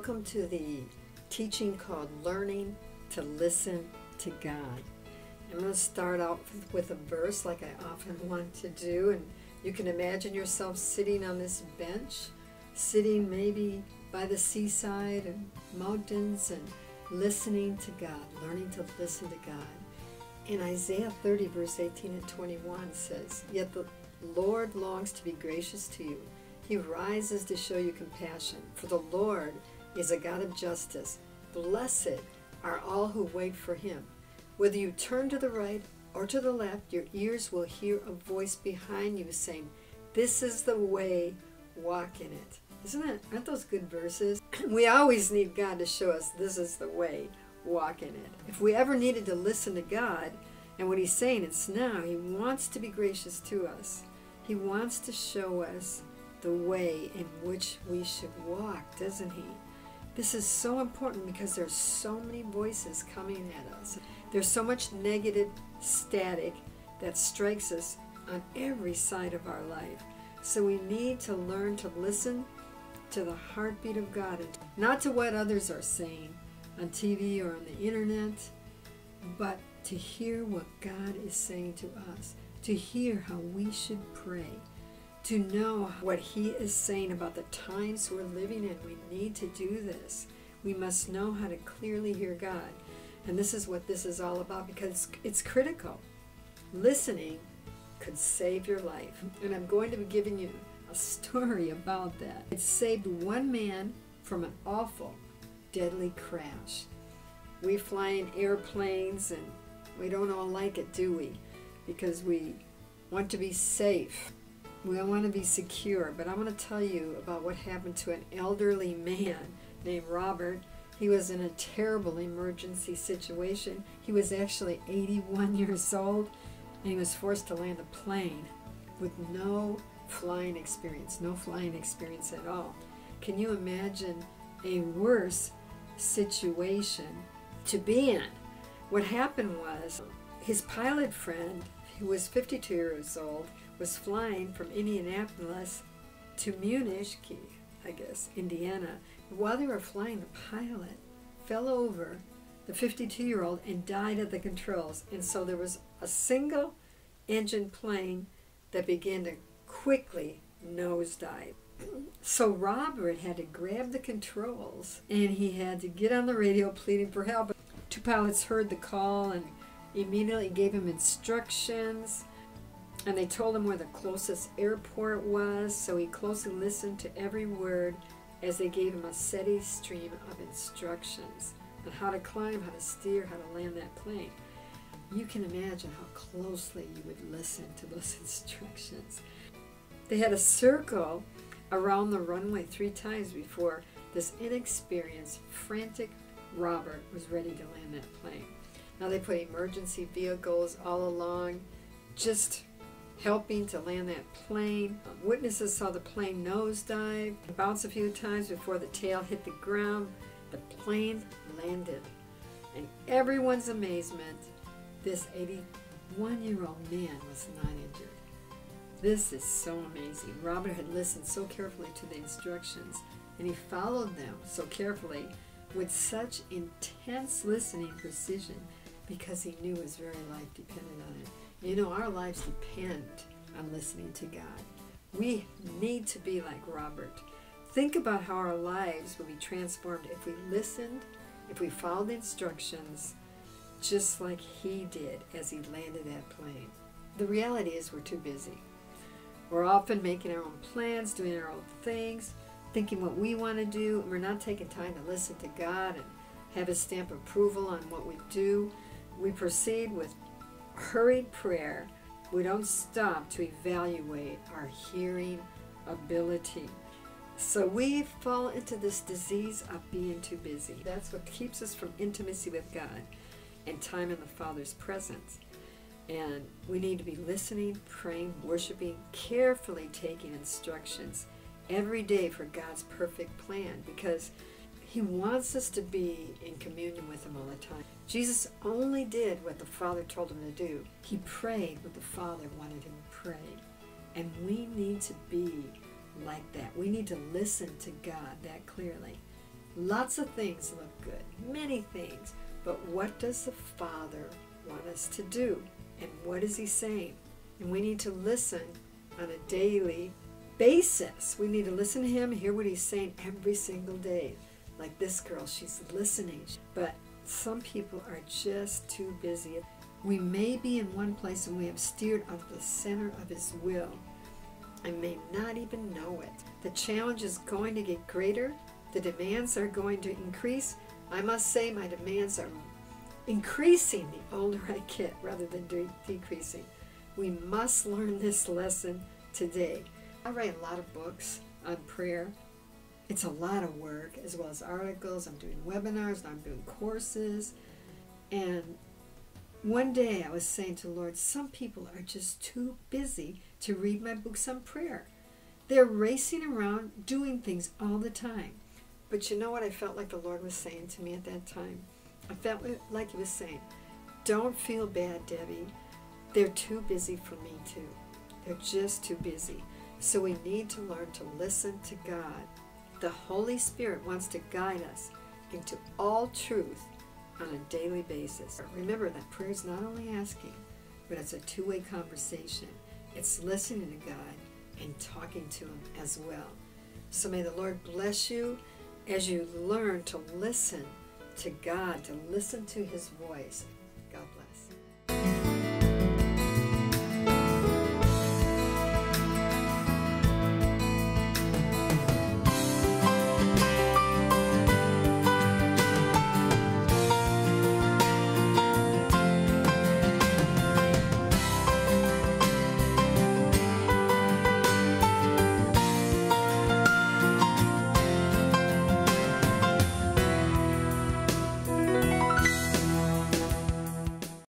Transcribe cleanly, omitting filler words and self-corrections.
Welcome to the teaching called Learning to Listen to God. I'm going to start out with a verse like I often want to do, and you can imagine yourself sitting on this bench, sitting maybe by the seaside and mountains and listening to God, learning to listen to God. In Isaiah 30 verse 18 and 21 says, "Yet the Lord longs to be gracious to you. He rises to show you compassion, for the Lord is a God of justice. Blessed are all who wait for him. Whether you turn to the right or to the left, your ears will hear a voice behind you saying, 'This is the way, walk in it.'" Aren't those good verses? We always need God to show us this is the way, walk in it. If we ever needed to listen to God and what he's saying, it's now. He wants to be gracious to us. He wants to show us the way in which we should walk, doesn't he? This is so important because there's so many voices coming at us. There's so much negative static that strikes us on every side of our life. So we need to learn to listen to the heartbeat of God, and not to what others are saying on TV or on the internet, but to hear what God is saying to us, to hear how we should pray, to know what he is saying about the times we're living in. We need to do this. We must know how to clearly hear God. And this is what this is all about, because it's critical. Listening could save your life. And I'm going to be giving you a story about that. It saved one man from an awful, deadly crash. We fly in airplanes and we don't all like it, do we? Because we want to be safe. We want to be secure. But I want to tell you about what happened to an elderly man named Robert. He was in a terrible emergency situation. He was actually 81 years old, and he was forced to land a plane with no flying experience at all. Can you imagine a worse situation to be in? What happened was, his pilot friend, who was 52 years old, was flying from Indianapolis to Munich, I guess, Indiana. While they were flying, the pilot fell over the 52-year-old and died at the controls. And so there was a single engine plane that began to quickly nosedive. So Robert had to grab the controls and he had to get on the radio pleading for help. Two pilots heard the call and immediately gave him instructions, and they told him where the closest airport was, so he closely listened to every word as they gave him a steady stream of instructions on how to climb, how to steer, how to land that plane. You can imagine how closely you would listen to those instructions. They had a circle around the runway 3 times before this inexperienced, frantic Robert was ready to land that plane. Now they put emergency vehicles all along, just helping to land that plane. Witnesses saw the plane nosedive, bounce a few times before the tail hit the ground. The plane landed. And everyone's amazement, this 81-year-old man was not injured. This is so amazing. Robert had listened so carefully to the instructions, and he followed them so carefully with such intense listening precision, because he knew his very life depended on it. You know, our lives depend on listening to God. We need to be like Robert. Think about how our lives would be transformed if we listened, if we followed the instructions, just like he did as he landed that plane. The reality is we're too busy. We're often making our own plans, doing our own things, thinking what we want to do, and we're not taking time to listen to God and have his stamp of approval on what we do. We proceed with hurried prayer. We don't stop to evaluate our hearing ability. So we fall into this disease of being too busy. That's what keeps us from intimacy with God and time in the Father's presence. And we need to be listening, praying, worshiping, carefully taking instructions every day for God's perfect plan, because he wants us to be in communion with him all the time. Jesus only did what the Father told him to do. He prayed what the Father wanted him to pray. And we need to be like that. We need to listen to God that clearly. Lots of things look good, many things. But what does the Father want us to do? And what is He saying? And we need to listen on a daily basis. We need to listen to Him, hear what He's saying every single day. Like this girl, she's listening. But some people are just too busy. We may be in one place and we have steered out of the center of His will and may not even know it. The challenge is going to get greater. The demands are going to increase. I must say my demands are increasing the older I get rather than decreasing. We must learn this lesson today. I write a lot of books on prayer. It's a lot of work, as well as articles. I'm doing webinars, I'm doing courses. And one day I was saying to the Lord, some people are just too busy to read my books on prayer. They're racing around doing things all the time. But you know what I felt like the Lord was saying to me at that time? I felt like He was saying, don't feel bad, Debbie. They're too busy for me too. They're just too busy. So we need to learn to listen to God. The Holy Spirit wants to guide us into all truth on a daily basis. Remember that prayer is not only asking, but it's a two-way conversation. It's listening to God and talking to Him as well. So may the Lord bless you as you learn to listen to God, to listen to His voice.